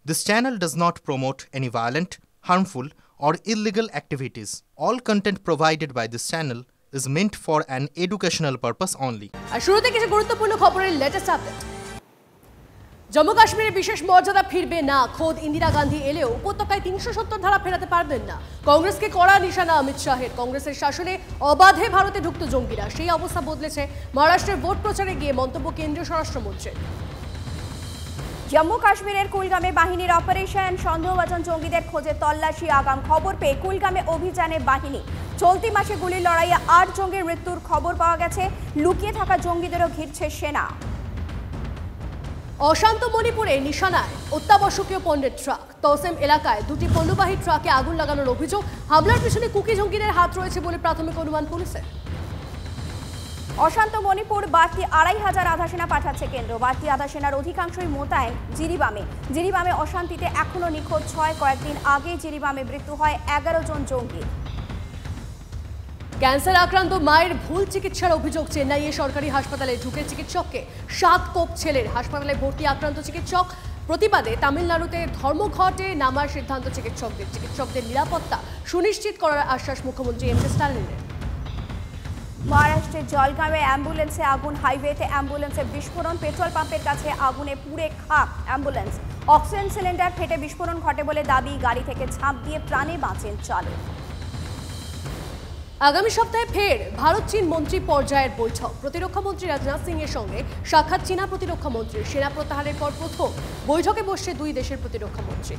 This channel does not promote any violent, harmful, or illegal activities. All content provided by this channel is meant for an educational purpose only. আর শুরুতে কিছু গুরুত্বপূর্ণ খবরের latest update. Jammu কাশ্মীরের বিশেষ মর্যাদা ফিরবে না, খোদ ইন্দিরা গান্ধী এলেও উপত্যকায় ৩৭০ ধারা ফেরাতে পারবেন না। কংগ্রেসকে কড়া নিশানা অমিত শাহের। কংগ্রেসের শাসনে অবাধে ভারতে ঢুকত জঙ্গিরা, সেই অবস্থা বদলেছে মহারাষ্ট্রের ভোট প্রচারে গিয়ে মন্তব্য কেন্দ্রীয় স্বরাষ্ট্রমন্ত্রীর। জম্মু কাশ্মীরের কুলগামে বাহিনীর অপারেশন, সন্দেহভাজন জঙ্গিদের খোঁজে তল্লাশি আগাম। খবর পেয়ে কুলগামে অভিযানে বাহিনী। চলতি মাসে গুলির লড়াইয়ে ৮ জঙ্গির মৃত্যুর খবর পাওয়া গেছে। লুকিয়ে থাকা জঙ্গিদেরও ঘিরছে সেনা। অশান্ত মণিপুরে নিশানায় অত্যাবশ্যকীয় পণ্যের ট্রাক। তসেম এলাকায় দুটি পণ্যবাহী ট্রাকে আগুন লাগানোর অভিযোগ। হামলার পিছনে কুকি জঙ্গিদের হাত রয়েছে বলে প্রাথমিক অনুমান পুলিশের। অশান্ত মণিপুর বাড়তি ২৫০০ আধা সেনা পাঠাচ্ছে কেন্দ্র। বাড়তি আধা সেনার অধিকাংশই মোতায়েন জিরিবামে অশান্তিতে এখনো নিখোঁজ ৬। কয়েকদিন আগে জিরিবামে মৃত্যু হয় ১১ জন জঙ্গি। ক্যান্সার আক্রান্ত মায়ের ভুল চিকিৎসার অভিযোগ। চেন্নাইয়ে সরকারি হাসপাতালে ঢুকে চিকিৎসককে ৭ কোপ ছেলের। হাসপাতালে ভর্তি আক্রান্ত চিকিৎসক। প্রতিবাদে তামিলনাড়ুতে ধর্মঘটে নামার সিদ্ধান্ত চিকিৎসকদের নিরাপত্তা সুনিশ্চিত করার আশ্বাস মুখ্যমন্ত্রী এম কে স্টালিনের। মহারাষ্ট্রের জলগাঁওয়ে অ্যাম্বুলেন্সে আগুন। হাইওয়েতে অ্যাম্বুলেন্সে বিস্ফোরণ। পেট্রোল পাম্পের কাছে আগুনে পুড়ে খাক অ্যাম্বুলেন্স। অক্সিজেন সিলিন্ডার ফেটে বিস্ফোরণ ঘটে বলে দাবি। গাড়ি থেকে ঝাঁপ দিয়ে প্রাণে বাঁচেন চালক। আগামী সপ্তাহে ফের ভারত চীন মন্ত্রী পর্যায়ের বৈঠক। প্রতিরক্ষা মন্ত্রী রাজনাথ সিং এর সঙ্গে সাক্ষাৎ চীনা প্রতিরক্ষা মন্ত্রীর। সেনা প্রত্যাহারের পর প্রথম বৈঠকে বসছে দুই দেশের প্রতিরক্ষা মন্ত্রী।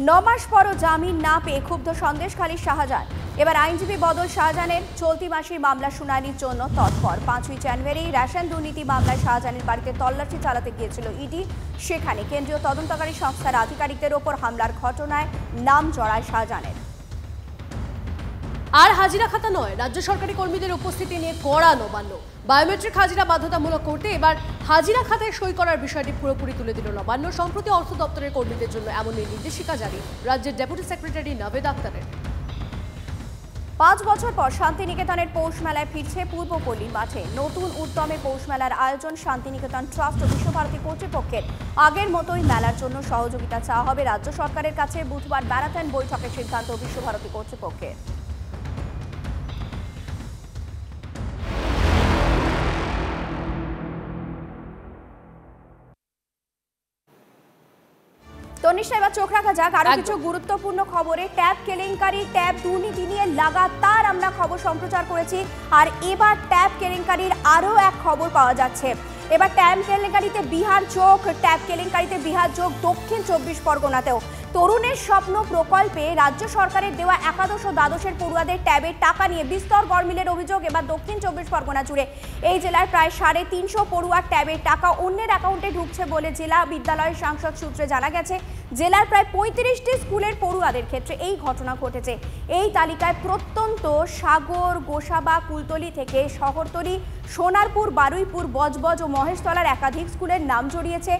৯ মাস পরও জামিন না পেয়ে ক্ষুব্ধ সন্দেশখালীর শাহজাহান। এবার আইনজীবী বদল। শাহজাহানের চলতি মাসের মামলা শুনানির জন্য তৎপর। ৫ই জানুয়ারি রেশন দুর্নীতি মামলায় শাহজাহানের বাড়িতে তল্লাশি চালাতে গিয়েছিল ইডি। সেখানে কেন্দ্রীয় তদন্তকারী সংস্থার আধিকারিকদের ওপর হামলার ঘটনায় নাম জড়ায় শাহজাহানের। আর হাজিরা খাতা নয়, রাজ্য সরকারি কর্মীদের উপস্থিতি নিয়ে কড়া নবান্ন। বায়োমেট্রিক হাজিরা বাধ্যতামূলক করতে এবার হাজিরা খাতায় সই করার বিষয়টি পুরোপুরি তুলে দিল নবান্ন। সম্প্রতি অর্থ দপ্তরের কর্মীদের জন্য এমন নির্দেশিকা জারি রাজ্যের ডেপুটি সেক্রেটারি নাভেদ আক্তারের। ৫ বছর পর শান্তিনিকেতনের পৌষ মেলায় ফিরছে পূর্বপল্লী মাঠে। নতুন উদ্যমে পৌষ মেলার আয়োজন শান্তিনিকেতন ট্রাস্ট ও বিশ্বভারতী কর্তৃপক্ষের। আগের মতোই মেলার জন্য সহযোগিতা চাওয়া হবে রাজ্য সরকারের কাছে। বুধবার ম্যারাথন বৈঠকের সিদ্ধান্ত বিশ্বভারতী কর্তৃপক্ষের। তনিষ্ঠা, এবার চোখ রাখা যাক আরো কিছু গুরুত্বপূর্ণ খবরে। ট্যাব কেলেঙ্কারি, ট্যাব দুর্নীতি নিয়ে লাগাতার আমরা খবর সম্প্রচার করেছি, আর এবার ট্যাব কেলেঙ্কারির আরো এক খবর পাওয়া যাচ্ছে। এবার ট্যাব কেলেঙ্কারিতে বিহার যোগ। ট্যাব কেলেঙ্কারিতে বিহার যোগ দক্ষিণ ২৪ পরগনাতেও। তরুণের স্বপ্ন প্রকল্পে রাজ্য সরকারের দেওয়া একাদশ ও দ্বাদশের পড়ুয়াদের ট্যাবের টাকা নিয়ে বিস্তর গরমিলের অভিযোগ এবার দক্ষিণ ২৪ পরগনা জুড়ে। এই জেলার প্রায় ৩৫০ পড়ুয়ার ট্যাবের টাকা অন্যের অ্যাকাউন্টে ঢুকছে বলে জেলা বিদ্যালয়ের সাংসদ সূত্রে জানা গেছে। জেলার প্রায় ৩৫টি স্কুলের পড়ুয়াদের ক্ষেত্রে এই ঘটনা ঘটেছে। এই তালিকায় প্রত্যন্ত সাগর, গোসাবা, কুলতলি থেকে শহরতলি, সোনারপুর, বারুইপুর, বজবজ ও মহেশতলার একাধিক স্কুলের নাম জড়িয়েছে।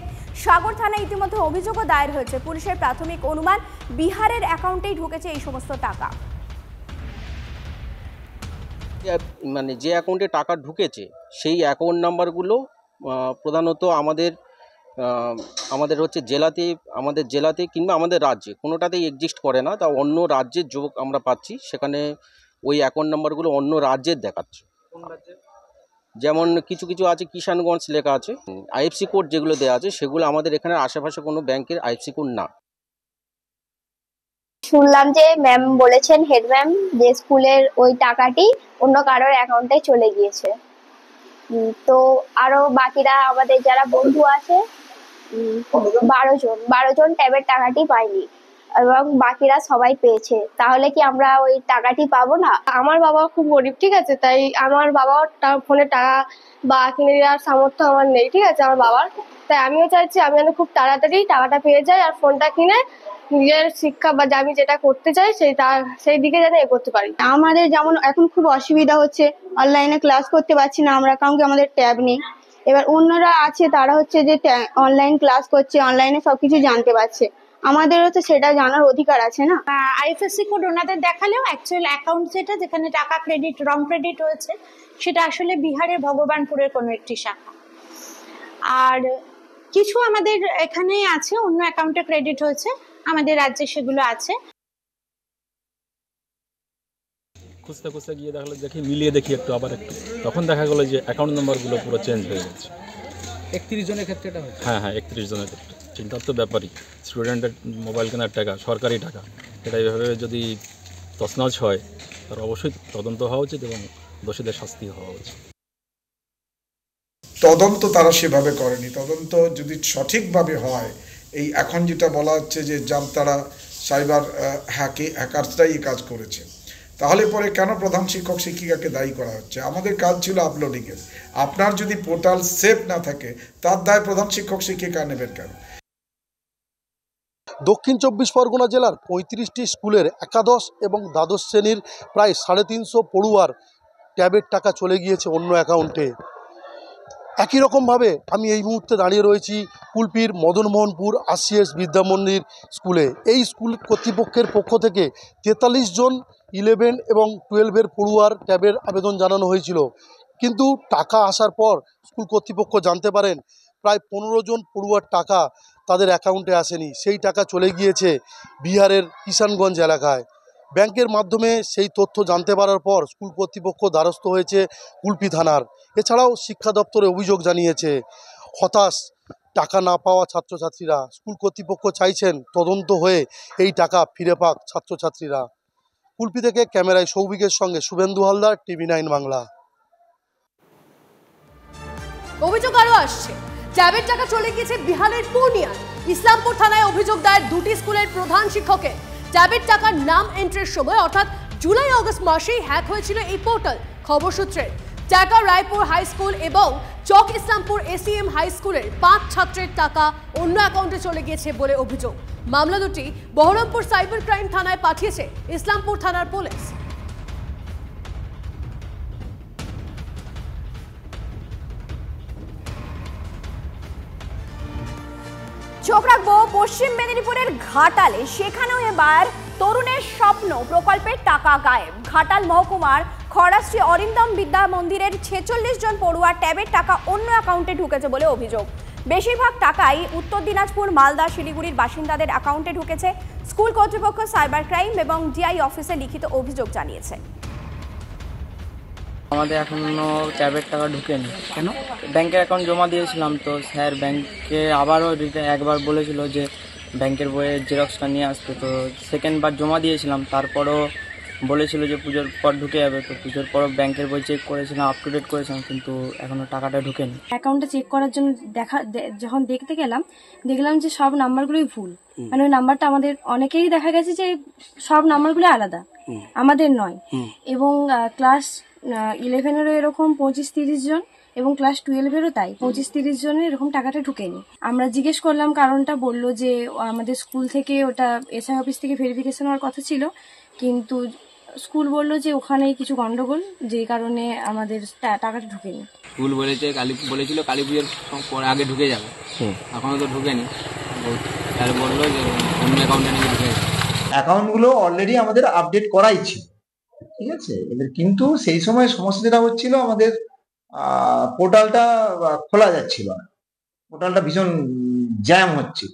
সাগর থানায় ইতিমধ্যে অভিযোগও দায়ের হয়েছে। পুলিশের প্রাথমিক অনুমান বিহারের অ্যাকাউন্টেই ঢুকেছে এই সমস্ত টাকা। মানে যে অ্যাকাউন্টে টাকা ঢুকেছে সেই অ্যাকাউন্ট নাম্বারগুলো প্রধানত আমাদের হচ্ছে আমাদের জেলাতে কিংবা আমাদের রাজ্যে কোনোটাতেই এক্সিস্ট করে না। তা অন্য রাজ্যের যোগ আমরা পাচ্ছি, সেখানে ওই অ্যাকাউন্ট নাম্বারগুলো অন্য রাজ্যের দেখাচ্ছে। যেমন কিছু কিছু আছে কিষানগঞ্জ লেখা আছে। আইএফসি কোড যেগুলো দেওয়া আছে সেগুলো আমাদের এখানে আশেপাশে কোনো ব্যাংকের আইএফসি কোড না। শুনলাম যে ম্যাম বলেছেন, হেড ম্যাম, যে স্কুলের ওই টাকাটি অন্য কারোর অ্যাকাউন্টে চলে গিয়েছে। তো আরো বাকিরা আমাদের যারা বন্ধু আছে ১২ জন ট্যাবের টাকাটি পায়নি এবং বাকিরা সবাই পেয়েছে। তাহলে কি আমরা ওই টাকাটি পাবো না? আমার বাবা খুব গরিব, ঠিক আছে, তাই আমার বাবার ফোনে টাকা বা কিনে দেওয়ার সামর্থ্য আমার নেই, ঠিক আছে, আমার বাবার। তাই আমিও চাইছি আমি যেন খুব তাড়াতাড়ি টাকাটা পেয়ে যাই আর ফোনটা কিনে নিজের শিক্ষা বা আমি যেটা করতে চাই সেই দিকে যেন এগোতে পারি। আমাদের যেমন এখন খুব অসুবিধা হচ্ছে, অনলাইনে ক্লাস করতে পারছি না আমরা, কারণ কি আমাদের ট্যাব নেই। এবার অন্যরা আছে তারা হচ্ছে যে অনলাইন ক্লাস করছে, অনলাইনে সবকিছু জানতে পারছে। আমাদেরও তো সেটা জানার অধিকার আছে না। আইএফএসসি কোড ওনাদের দেখালেও অ্যাকচুয়াল অ্যাকাউন্ট যেখানে টাকা রং ক্রেডিট হয়েছে সেটা আসলে বিহারের ভগবানপুরের কোনো একটি শাখা। আর কিছু আমাদের এখানেই আছে, অন্য অ্যাকাউন্টে ক্রেডিট হয়েছে, আমাদের রাজ্যে সেগুলো আছে। খুঁজতে খুঁজতে গিয়ে দেখি মিলিয়ে দেখি আবার একটু, তখন দেখা গেলো যে অ্যাকাউন্ট নাম্বারগুলো পুরো চেঞ্জ হয়ে গেছে। 31 জনের ক্ষেত্রে এটা হয়েছে? হ্যাঁ 31 জনের ক্ষেত্রে। চিন্তার তো ব্যাপারই, স্টুডেন্টের মোবাইল কেনার টাকা, সরকারি টাকা, এটা এইভাবে যদি তছনছ হয় তার অবশ্যই তদন্ত হওয়া উচিত এবং দোষীদের শাস্তি হওয়া উচিত। তদন্ত তারা সেভাবে করেনি। তদন্ত যদি সঠিকভাবে হয়, এই এখন যেটা বলা হচ্ছে যে তারা সাইবার হ্যাকার্সরাই এই কাজ করেছে, তাহলে পরে কেন প্রধান শিক্ষক শিক্ষিকাকে দায়ী করা হচ্ছে? আমাদের কাজ ছিল আপলোডিংয়ের। আপনার যদি পোর্টাল সেফ না থাকে তার দায় প্রধান শিক্ষক শিক্ষিকা নেবেন কেন? দক্ষিণ 24 পরগনা জেলার 35টি স্কুলের একাদশ এবং দ্বাদশ শ্রেণীর প্রায় 350 পড়ুয়ার ট্যাবের টাকা চলে গিয়েছে অন্য অ্যাকাউন্টে। একই রকমভাবে আমি এই মুহূর্তে দাঁড়িয়ে রয়েছি কুলপির মদনমোহনপুর RCS বিদ্যামন্দির স্কুলে। এই স্কুল কর্তৃপক্ষের পক্ষ থেকে 43 জন 11 এবং 12-এর পড়ুয়ার ট্যাবের আবেদন জানানো হয়েছিল, কিন্তু টাকা আসার পর স্কুল কর্তৃপক্ষ জানতে পারেন প্রায় 15 জন পড়ুয়ার টাকা তাদের অ্যাকাউন্টে আসেনি। সেই টাকা চলে গিয়েছে বিহারের কিষানগঞ্জ এলাকায়। ব্যাংকের মাধ্যমে সেই তথ্য জানতে পারার পর স্কুল কর্তৃপক্ষ দ্বারস্থ হয়েছে কুলপি থানার। এছাড়াও শিক্ষা দপ্তরে অভিযোগ জানিয়েছে। হতাশ টাকা না পাওয়া ছাত্রছাত্রীরা। স্কুল কর্তৃপক্ষ চাইছেন তদন্ত হয়ে এই টাকা ফিরে পাক ছাত্রছাত্রীরা। কুলপি থেকে ক্যামেরায় সৌভিকের সঙ্গে শুভেন্দু হালদার, TV9 বাংলা। অভিযোগ আরো আসছে, ট্যাবের টাকা চলে গিয়েছে বিহারের পূর্ণিয়ার। ইসলামপুর থানায় অভিযোগ দায়ের দুটি স্কুলের প্রধান শিক্ষকের। ট্যাবের টাকার নাম এন্ট্রির সময় অর্থাৎ জুলাই আগস্ট মাসেই হ্যাক হয়েছিল এই পোর্টাল। খবর সূত্রে টাকা রায়পুর হাই স্কুল এবং চক ইসলামপুর ACM হাই স্কুলের 5 ছাত্রের টাকা অন্য অ্যাকাউন্টে চলে গিয়েছে বলে অভিযোগ। মামলা দুটি বহরমপুর সাইবার ক্রাইম থানায় পাঠিয়েছে ইসলামপুর থানার পুলিশ। চোখ রাখবো পশ্চিম মেদিনীপুরের ঘাটালে। সেখানেও এবার তরুণের স্বপ্ন প্রকল্পের টাকা গায়েব। ঘাটাল মহকুমার খড়াশ্রী অরিন্দম বিদ্যা মন্দিরের 46 জন পড়ুয়ার ট্যাবের টাকা অন্য অ্যাকাউন্টে ঢুকেছে বলে অভিযোগ। বেশিরভাগ টাকাই উত্তর দিনাজপুর, মালদা, শিলিগুড়ির বাসিন্দাদের অ্যাকাউন্টে ঢুকেছে। স্কুল কর্তৃপক্ষ সাইবার ক্রাইম এবং DI অফিসে লিখিত অভিযোগ জানিয়েছে। আমাদের এখনো ট্যাবের টাকা ঢুকেনি। কেন? ব্যাংকের অ্যাকাউন্ট জমা দিয়েছিলাম, তো স্যার ব্যাংকে আবারও একবার বলেছিল যে ব্যাংকের বইয়ের জেরক্সটা নিয়ে আসতে, তো সেকেন্ডবার জমা দিয়েছিলাম, তারপরও বলেছিল যে পুজোর পর ঢুকে যাবে। তো পুজোর পর ব্যাংকের বই চেক করেছিলাম, আপ টু ডেট করেছিলাম, কিন্তু এখনো টাকাটা ঢুকেনি। অ্যাকাউন্টটা চেক করার জন্য যখন দেখতে গেলাম, দেখলাম যে সব নাম্বারগুলোই ভুল। মানে ওই নাম্বারটা আমাদের অনেকেরই দেখা গেছে যে সব নাম্বারগুলো আলাদা, আমাদের নয়। এবং ক্লাস 11-এরও এরকম 25-30 জন এবং ক্লাস 12-এরও তাই 25-30 জনের এরকম টাকাটা ঢুকেনি। আমরা জিজ্ঞেস করলাম কারণটা, বললো যে আমাদের স্কুল থেকে ওটা SI অফিস থেকে ভেরিফিকেশন হওয়ার কথা ছিল, কিন্তু স্কুল বললো যে ওখানেই কিছু গন্ডগোল, যে কারণে আমাদের টাকাটা ঢুকেনি। স্কুল বলেছিল কালী পুজোর পর আগে ঢুকে যাবে, এখনো তো ঢুকেনি। স্যার বললো যে অন্য অ্যাকাউন্টে নাকি ঢুকে যাবে। অ্যাকাউন্টগুলো অলরেডি আমাদের আপডেট করাই ছিল, ঠিক আছে। এবার কিন্তু সেই সময় সমস্যা যেটা হচ্ছিল, আমাদের পোর্টালটা খোলা যাচ্ছিল না, পোর্টালটা ভীষণ জ্যাম হচ্ছিল।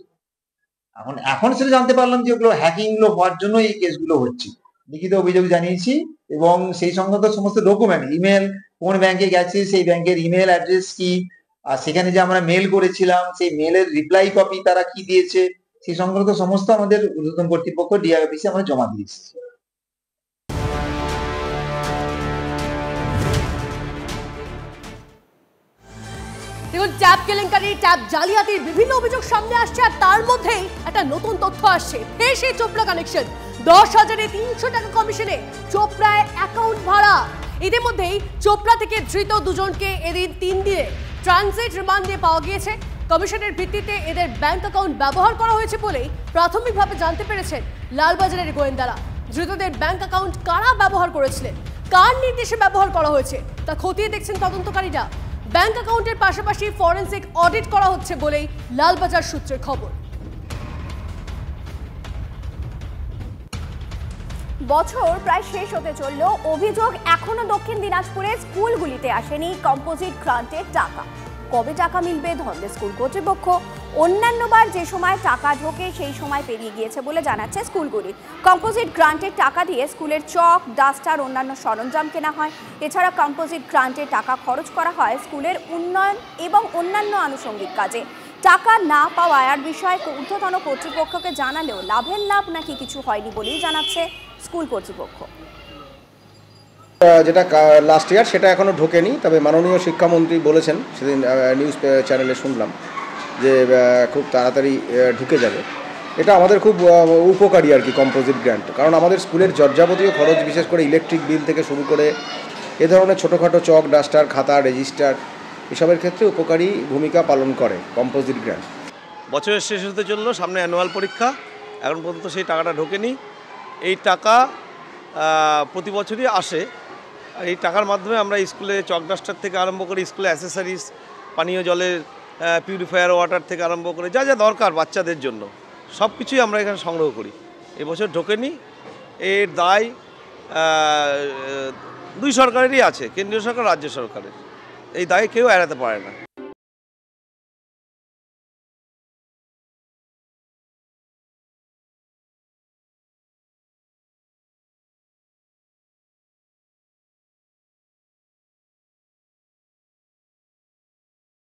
এখন সেটা জানতে পারলাম যে ওগুলো হ্যাকিং গুলো হওয়ার জন্য এই কেসগুলো হচ্ছে। লিখিত অভিযোগ জানিয়েছি এবং সেই সংক্রান্ত সমস্ত ডকুমেন্ট, ইমেল, কোন ব্যাংকে গেছে, সেই ব্যাংকের ইমেল অ্যাড্রেস কি, আর সেখানে যে আমরা মেল করেছিলাম সেই মেলের রিপ্লাই কপি তারা কি দিয়েছে, সেই সংক্রান্ত সমস্ত আমাদের ঊর্ধ্বতন কর্তৃপক্ষ DI অফিসে আমরা জমা দিয়েছি। দেখুন, ট্যাব কেলেঙ্কারি, ট্যাব জালিয়াতির বিভিন্ন অভিযোগ সামনে আসছে, আর তার মধ্যেই একটা নতুন তথ্য আসছে। ফের সেই চোপড়া কানেকশন, 10,300 টাকা কমিশনে চোপড়ায় অ্যাকাউন্ট ভাড়া। ইতিমধ্যেই চোপড়া থেকে ধৃত দুজনকে এদিন 3 দিনে ট্রানজিট রিমান্ডে পাওয়া গিয়েছে। কমিশনের ভিত্তিতে এদের ব্যাংক অ্যাকাউন্ট ব্যবহার করা হয়েছে বলেই প্রাথমিকভাবে জানতে পেরেছেন লালবাজারের গোয়েন্দারা। ধৃতদের ব্যাংক অ্যাকাউন্ট কারা ব্যবহার করেছিলেন, কার নির্দেশে ব্যবহার করা হয়েছে তা খতিয়ে দেখছেন তদন্তকারীরা। ব্যাংক অ্যাকাউন্টের পাশাপাশি ফরেনসিক অডিট করা হচ্ছে বলেই লালবাজার সূত্রের খবর। বছর প্রায় শেষ হতে চলল, অভিযোগ এখনো দক্ষিণ দিনাজপুরের স্কুলগুলিতে আসেনি কম্পোজিট গ্রান্টের টাকা। কবে টাকা মিলবে ধরলে স্কুল কর্তৃপক্ষ। অন্যান্যবার যে সময় টাকা ঢোকে সেই সময় পেরিয়ে গিয়েছে বলে জানাচ্ছে স্কুলগুলি। কম্পোজিট গ্রান্টের টাকা দিয়ে স্কুলের চক, ডাস্টার, অন্যান্য সরঞ্জাম কেনা হয়। এছাড়া কম্পোজিট গ্রান্টের টাকা খরচ করা হয় স্কুলের উন্নয়ন এবং অন্যান্য আনুষঙ্গিক কাজে। টাকা না পাওয়ায় আর বিষয়ে ঊর্ধ্বতন কর্তৃপক্ষকে জানালেও লাভের লাভ নাকি কিছু হয়নি বলেই জানাচ্ছে স্কুল কর্তৃপক্ষ। যেটা লাস্ট ইয়ার সেটা এখনও ঢোকেনি, তবে মাননীয় শিক্ষামন্ত্রী বলেছেন, সেদিন নিউজ চ্যানেলে শুনলাম যে খুব তাড়াতাড়ি ঢুকে যাবে। এটা আমাদের খুব উপকারী আর কি কম্পোজিট গ্র্যান্ট, কারণ আমাদের স্কুলের যাবতীয় খরচ, বিশেষ করে ইলেকট্রিক বিল থেকে শুরু করে এ ধরনের ছোটোখাটো চক, ডাস্টার, খাতা, রেজিস্টার এসবের ক্ষেত্রে উপকারী ভূমিকা পালন করে কম্পোজিট গ্র্যান্ট। বছরের শেষ হতে চললো, সামনে অ্যানুয়াল পরীক্ষা, এখন পর্যন্ত সেই টাকাটা ঢোকেনি। এই টাকা প্রতি বছরই আসে। আর এই টাকার মাধ্যমে আমরা স্কুলে চক ডাস্টার থেকে আরম্ভ করে স্কুলে অ্যাসেসরিজ, পানীয় জলের পিউরিফায়ার ওয়াটার থেকে আরম্ভ করে যা যা দরকার বাচ্চাদের জন্য সব কিছুই আমরা এখানে সংগ্রহ করি। এবছর ঢোকেনি, এর দায় দুই সরকারেরই আছে, কেন্দ্রীয় সরকার, রাজ্য সরকারের। এই দায় কেউ এড়াতে পারে না।